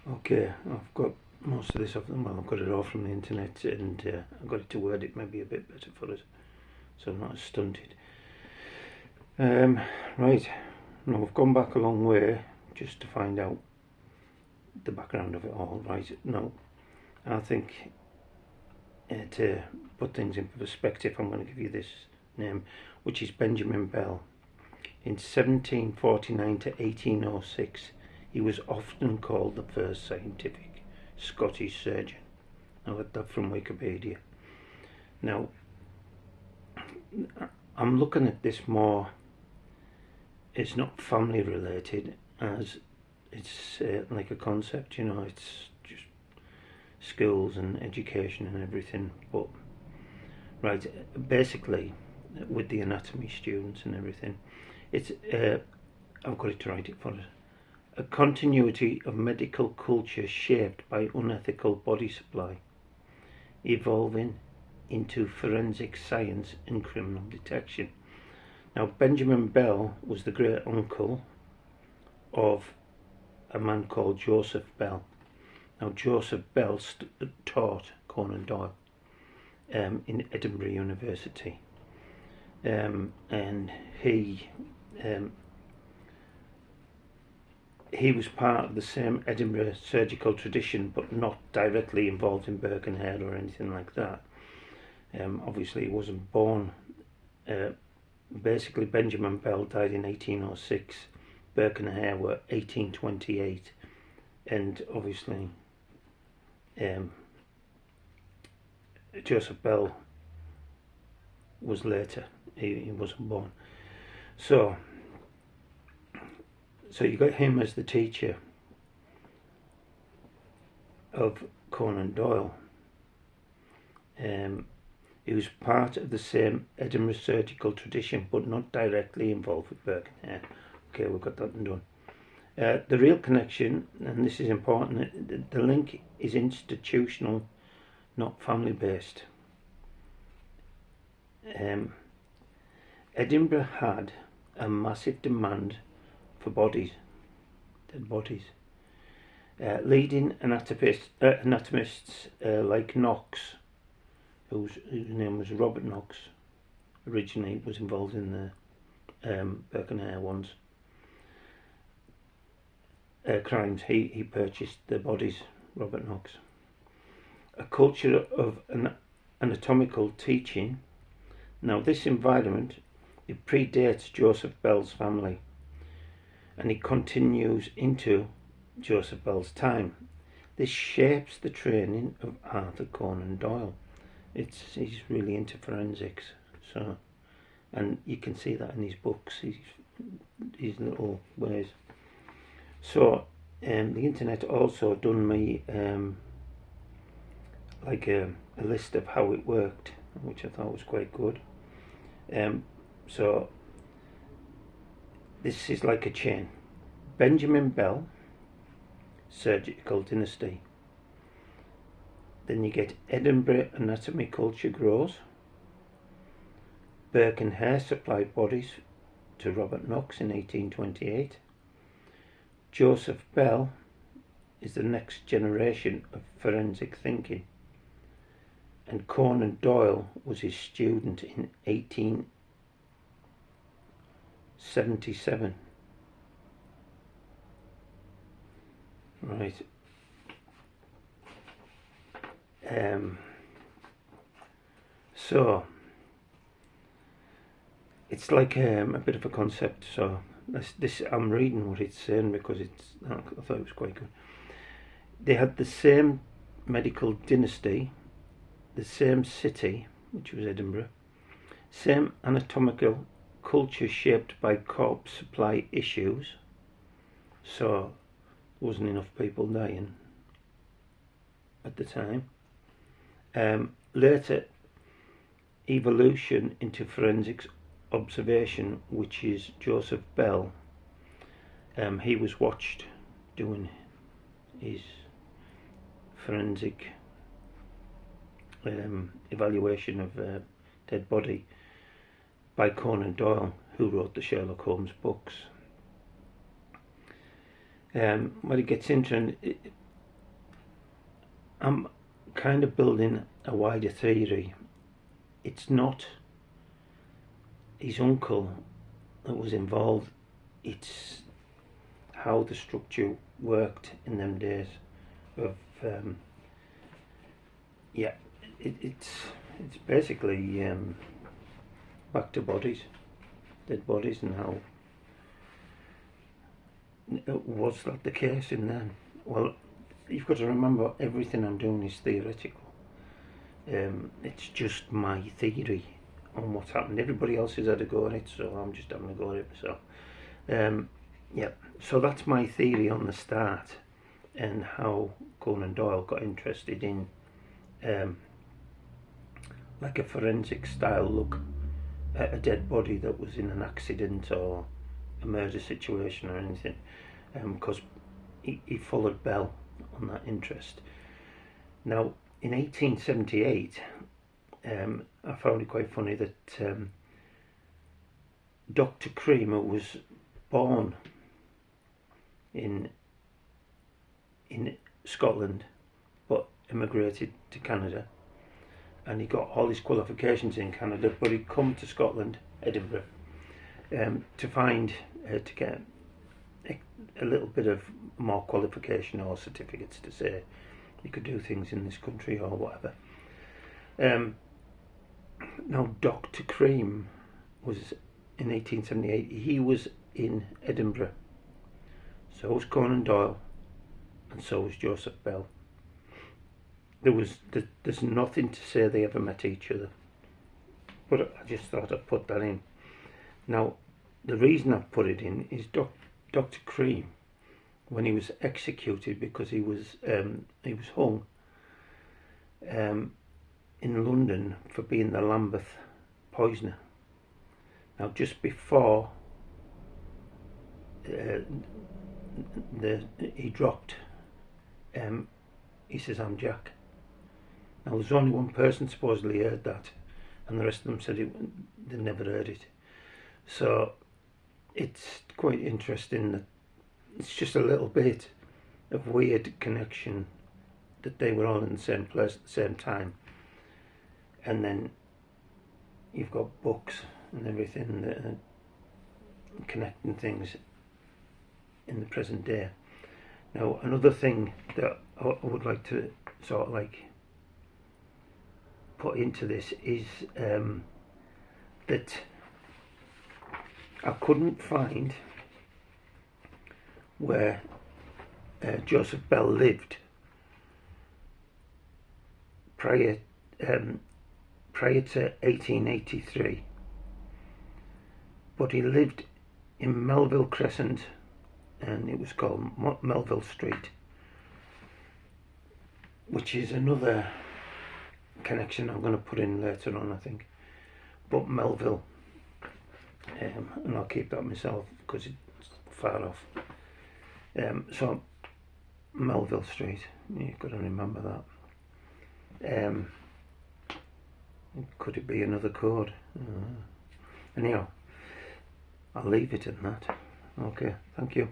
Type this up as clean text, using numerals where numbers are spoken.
Okay, I've got most of this off them. Well, I've got it all from the internet, and I've got it to word it maybe a bit better for us, so I'm not as stunted. Um, right, now we've gone back a long way just to find out the background of it all. Right, now I think to put things in perspective, I'm going to give you this name, which is Benjamin Bell. In 1749 to 1806, he was often called the first scientific Scottish surgeon. I got that from Wikipedia. Now, I'm looking at this more, it's not family related as it's like a concept, you know, it's just schools and education and everything. But, right, basically, with the anatomy students and everything, it's, I've got it to write it for us. A continuity of medical culture shaped by unethical body supply, evolving into forensic science and criminal detection. Now, Benjamin Bell was the great uncle of a man called Joseph Bell. Now, Joseph Bell taught Conan Doyle in Edinburgh University, and he was part of the same Edinburgh surgical tradition, but not directly involved in Birkenhead or anything like that. Obviously, he wasn't born. Basically, Benjamin Bell died in 1806. Birkenhead were 1828, and obviously, Joseph Bell was later. He wasn't born. So you got him as the teacher of Conan Doyle. He was part of the same Edinburgh surgical tradition, but not directly involved with Birkenhead. Okay, we've got that done. The real connection, and this is important, the link is institutional, not family-based. Edinburgh had a massive demand for bodies, dead bodies. Leading anatomists like Knox, whose name was Robert Knox, originally was involved in the Birkenhead ones. Crimes, he purchased the bodies, Robert Knox. A culture of anatomical teaching. Now, this environment, it predates Joseph Bell's family, and it continues into Joseph Bell's time. This shapes the training of Arthur Conan Doyle. He's really into forensics, so, and you can see that in his books, his little ways. So, the internet also done me like a list of how it worked, which I thought was quite good. So this is like a chain. Benjamin Bell, surgical dynasty. Then you get Edinburgh anatomy culture grows. Birkenhead supplied bodies to Robert Knox in 1828. Joseph Bell is the next generation of forensic thinking, and Conan Doyle was his student in 1877. Right. So it's like a bit of a concept. So this I'm reading what it's saying because I thought it was quite good. They had the same medical dynasty, the same city, which was Edinburgh, same anatomical culture shaped by corpse supply issues. So there wasn't enough people dying at the time. Later evolution into forensics observation, which is Joseph Bell. He was watched doing his forensic evaluation of a dead body by Conan Doyle, who wrote the Sherlock Holmes books. When it gets into I'm kind of building a wider theory. It's not his uncle that was involved, it's how the structure worked in them days of yeah, it's basically back to bodies, dead bodies, and how was that the case in them? Well, you've got to remember, everything I'm doing is theoretical. It's just my theory on what's happened. Everybody else has had a go at it, so I'm just having a go at it myself. Yeah, so that's my theory on the start, and how Conan Doyle got interested in like a forensic style look at a dead body that was in an accident or a murder situation or anything, because he followed Bell on that interest. Now, in 1878, I found it quite funny that Dr. Creamer was born in Scotland, but immigrated to Canada, and he got all his qualifications in Canada, but he'd come to Scotland, Edinburgh, to get a little bit of more qualification or certificates to say he could do things in this country or whatever. Now, Dr. Cream was in 1878. He was in Edinburgh. So was Conan Doyle, and so was Joseph Bell. There's nothing to say they ever met each other, but I just thought I'd put that in. Now, the reason I've put it in is Dr. Cream, when he was executed because he was hung in London for being the Lambeth poisoner. Now, just before he dropped, he says, "I'm Jack." Now, there's only one person supposedly heard that, and the rest of them said they never heard it. So it's quite interesting that it's just a little bit of weird connection that they were all in the same place at the same time, and then you've got books and everything that are connecting things in the present day. Now, another thing that I would like to sort of like put into this is that I couldn't find where Joseph Bell lived prior to 1883, but he lived in Melville Crescent, and it was called Melville Street, which is another connection I'm going to put in later on, I think. But Melville, and I'll keep that myself because it's far off. So Melville Street, you've got to remember that. Could it be another code? Anyhow, I'll leave it at that. Okay, thank you.